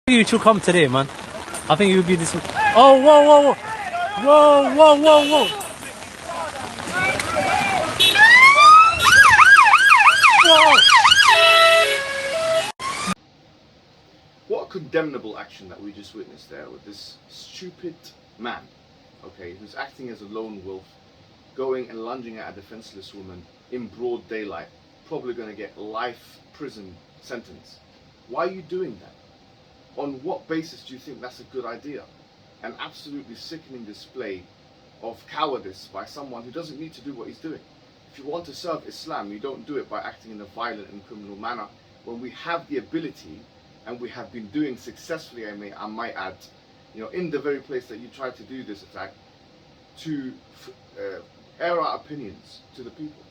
You should come today, man. I think you'll be this. Oh, whoa, whoa, whoa, whoa, whoa, whoa, whoa. What a condemnable action that we just witnessed there with this stupid man, okay, who's acting as a lone wolf, going and lunging at a defenseless woman in broad daylight, probably going to get life prison sentence. Why are you doing that? On what basis do you think that's a good idea? An absolutely sickening display of cowardice by someone who doesn't need to do what he's doing. If you want to serve Islam, you don't do it by acting in a violent and criminal manner when we have the ability, and we have been doing successfully, I might add, you know, in the very place that you tried to do this attack, to air our opinions to the people.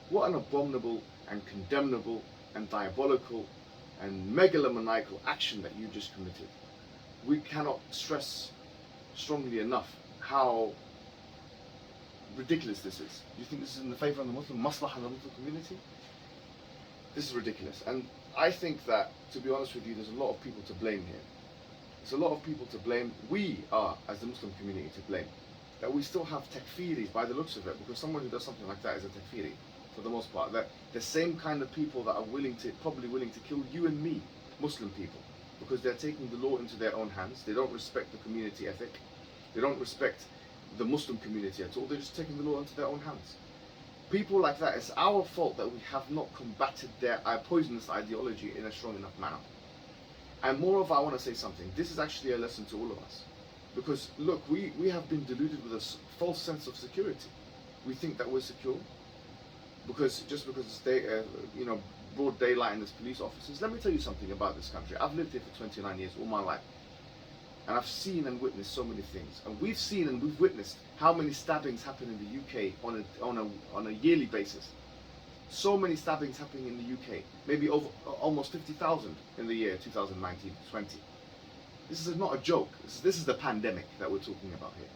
What an abominable and condemnable and diabolical and megalomaniacal action that you just committed. We cannot stress strongly enough how ridiculous this is. Do you think this is in the favour of the Muslim maslahah and the Muslim community? This is ridiculous. And I think that, to be honest with you, there's a lot of people to blame here. There's a lot of people to blame. We are, as the Muslim community, to blame. That we still have takfiris by the looks of it, because someone who does something like that is a takfiri, for the most part. That the same kind of people that are probably willing to kill you and me, Muslim people, because they're taking the law into their own hands. They don't respect the community ethic. They don't respect the Muslim community at all. They're just taking the law into their own hands. People like that, it's our fault that we have not combated their poisonous ideology in a strong enough manner. And moreover, I want to say something. This is actually a lesson to all of us. Because look, we have been deluded with a false sense of security. We think that we're secure because it's you know, broad daylight and there's police officers. Let me tell you something about this country. I've lived here for 29 years, all my life. And I've seen and witnessed so many things. And we've seen and we've witnessed how many stabbings happen in the UK on a yearly basis. So many stabbings happening in the UK. Maybe over almost 50,000 in the year 2019-20. This is not a joke. This is the pandemic that we're talking about here.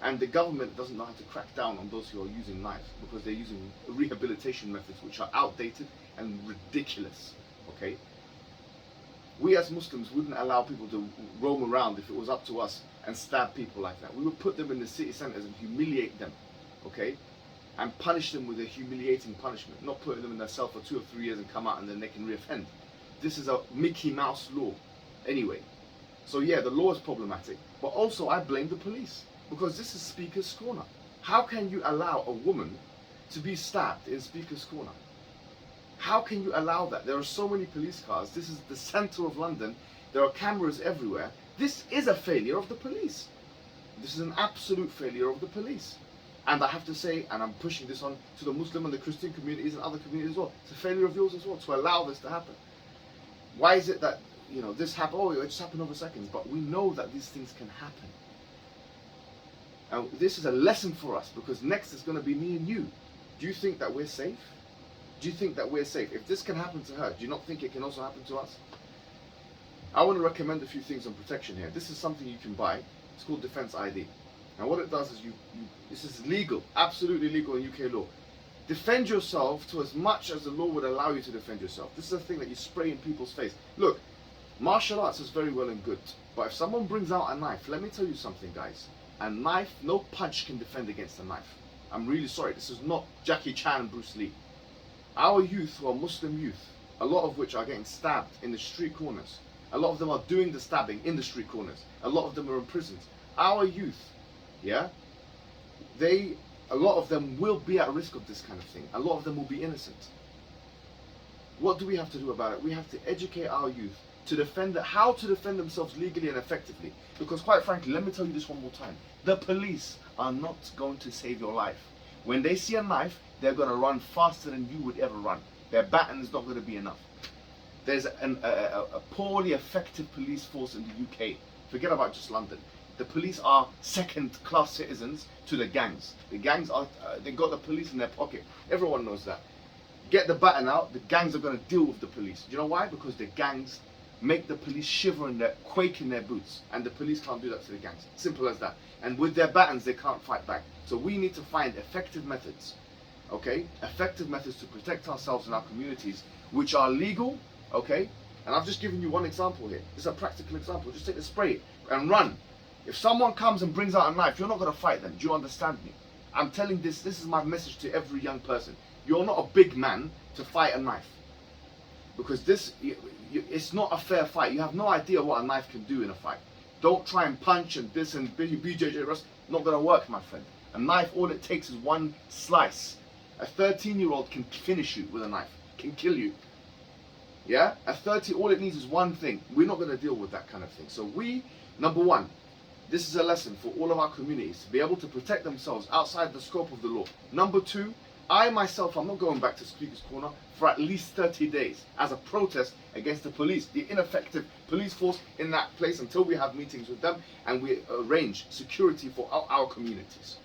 And the government doesn't know how to crack down on those who are using knives, because they're using rehabilitation methods which are outdated and ridiculous. Okay? We as Muslims wouldn't allow people to roam around if it was up to us and stab people like that. We would put them in the city centres and humiliate them, okay? And punish them with a humiliating punishment, not putting them in their cell for 2 or 3 years and come out and then they can reoffend. This is a Mickey Mouse law, anyway. So yeah, the law is problematic, but also I blame the police, because this is Speaker's Corner. How can you allow a woman to be stabbed in Speaker's Corner? How can you allow that? There are so many police cars. This is the center of London. There are cameras everywhere. This is a failure of the police. This is an absolute failure of the police. And I have to say, and I'm pushing this on to the Muslim and the Christian communities and other communities as well, it's a failure of yours as well to allow this to happen. Why is it that, you know, this happened, oh, it just happened over seconds, but we know that these things can happen. And this is a lesson for us, because next is going to be me and you. Do you think that we're safe? Do you think that we're safe? If this can happen to her, do you not think it can also happen to us? I want to recommend a few things on protection here. This is something you can buy. It's called Defense ID. And what it does is this is legal, absolutely legal in UK law. Defend yourself to as much as the law would allow you to defend yourself. This is a thing that you spray in people's face. Look, martial arts is very well and good, but if someone brings out a knife, let me tell you something, guys. A knife, no punch can defend against a knife. I'm really sorry. This is not Jackie Chan and Bruce Lee. Our youth, who are Muslim youth, a lot of which are getting stabbed in the street corners. A lot of them are doing the stabbing in the street corners. A lot of them are in prisons. Our youth, yeah, a lot of them will be at risk of this kind of thing. A lot of them will be innocent. What do we have to do about it? We have to educate our youth to how to defend themselves legally and effectively. Because quite frankly, let me tell you this one more time. The police are not going to save your life. When they see a knife, they're going to run faster than you would ever run. Their baton is not going to be enough. There's a poorly effective police force in the UK. Forget about just London. The police are second-class citizens to the gangs. The gangs are, they got the police in their pocket. Everyone knows that. Get the baton out, the gangs are going to deal with the police. Do you know why? Because the gangs make the police shiver and quake in their boots. And the police can't do that to the gangs. Simple as that. And with their batons, they can't fight back. So we need to find effective methods. Okay? Effective methods to protect ourselves and our communities, which are legal, okay? And I've just given you one example here. This is a practical example. Just take the spray and run. If someone comes and brings out a knife, you're not going to fight them. Do you understand me? I'm telling this is my message to every young person. You're not a big man to fight a knife. Because it's not a fair fight. You have no idea what a knife can do in a fight. Don't try and punch and this and BJJ Russ. Not going to work, my friend. A knife, all it takes is one slice. A 13-year-old can finish you with a knife, can kill you. Yeah? All it needs is one thing. We're not going to deal with that kind of thing. So we, number one, this is a lesson for all of our communities to be able to protect themselves outside the scope of the law. Number two, I myself, I'm not going back to Speaker's Corner for at least 30 days as a protest against the police, the ineffective police force in that place, until we have meetings with them and we arrange security for our communities.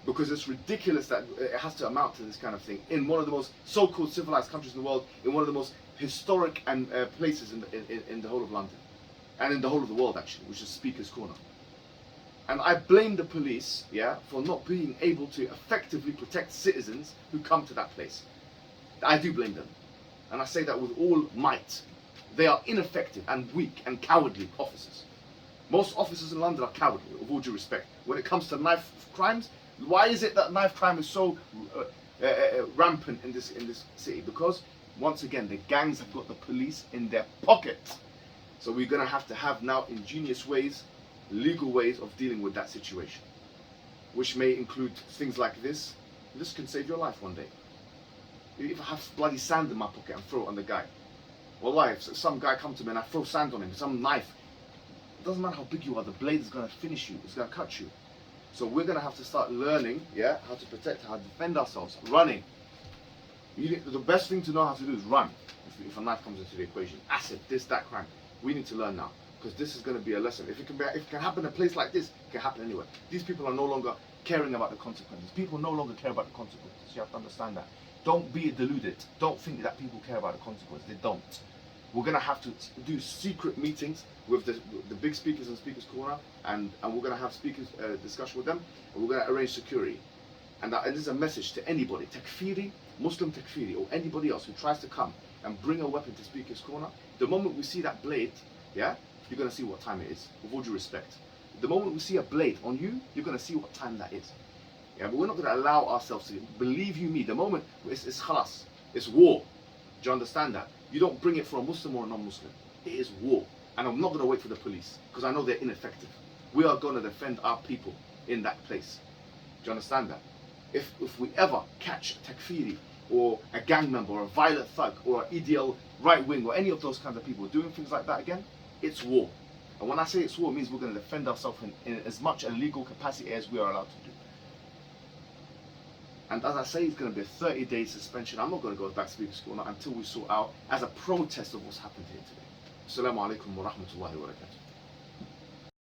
Because it's ridiculous that it has to amount to this kind of thing in one of the most so-called civilized countries in the world, in one of the most historic and places in the whole of London, and in the whole of the world actually, which is Speaker's Corner. And I blame the police, yeah, for not being able to effectively protect citizens who come to that place. I do blame them, and I say that with all might. They are ineffective and weak and cowardly officers. Most officers in London are cowardly, with all due respect. When it comes to knife crimes, why is it that knife crime is so rampant in this city? Because once again, the gangs have got the police in their pocket. So we're going to have now ingenious ways, legal ways of dealing with that situation, which may include things like this. This can save your life one day. If I have bloody sand in my pocket and throw it on the guy, wallahi, if some guy comes to me and I throw sand on him, some knife, it doesn't matter how big you are, the blade is going to finish you, it's going to cut you. So we're going to have to start learning, yeah, how to protect, how to defend ourselves, running. The best thing to know how to do is run. If a knife comes into the equation, acid, this, that crime, we need to learn now, because this is going to be a lesson. If it can happen in a place like this, it can happen anywhere. These people are no longer caring about the consequences. People no longer care about the consequences. You have to understand that. Don't be deluded. Don't think that people care about the consequences. They don't. We're going to have to do secret meetings with the big speakers in Speaker's Corner, and we're going to have speakers discussion with them, and we're going to arrange security. And this is a message to anybody, takfiri, Muslim takfiri, or anybody else who tries to come and bring a weapon to Speaker's Corner. The moment we see that blade, yeah, you're going to see what time it is, with all due respect. The moment we see a blade on you, you're going to see what time that is. Yeah, but we're not going to allow ourselves to, believe you me, the moment it's khalas, it's war. Do you understand that? You don't bring it for a Muslim or a non-Muslim. It is war. And I'm not going to wait for the police, because I know they're ineffective. We are going to defend our people in that place. Do you understand that? If we ever catch a takfiri, or a gang member, or a violent thug, or an ideal right wing, or any of those kinds of people doing things like that again, it's war. And when I say it's war, it means we're going to defend ourselves in as much a legal capacity as we are allowed to do. And as I say, it's going to be a 30-day suspension. I'm not going to go back to Speaker's Corner until we sort out, as a protest of what's happened here today. Assalamu alaikum wa rahmatullahi wa barakatuh.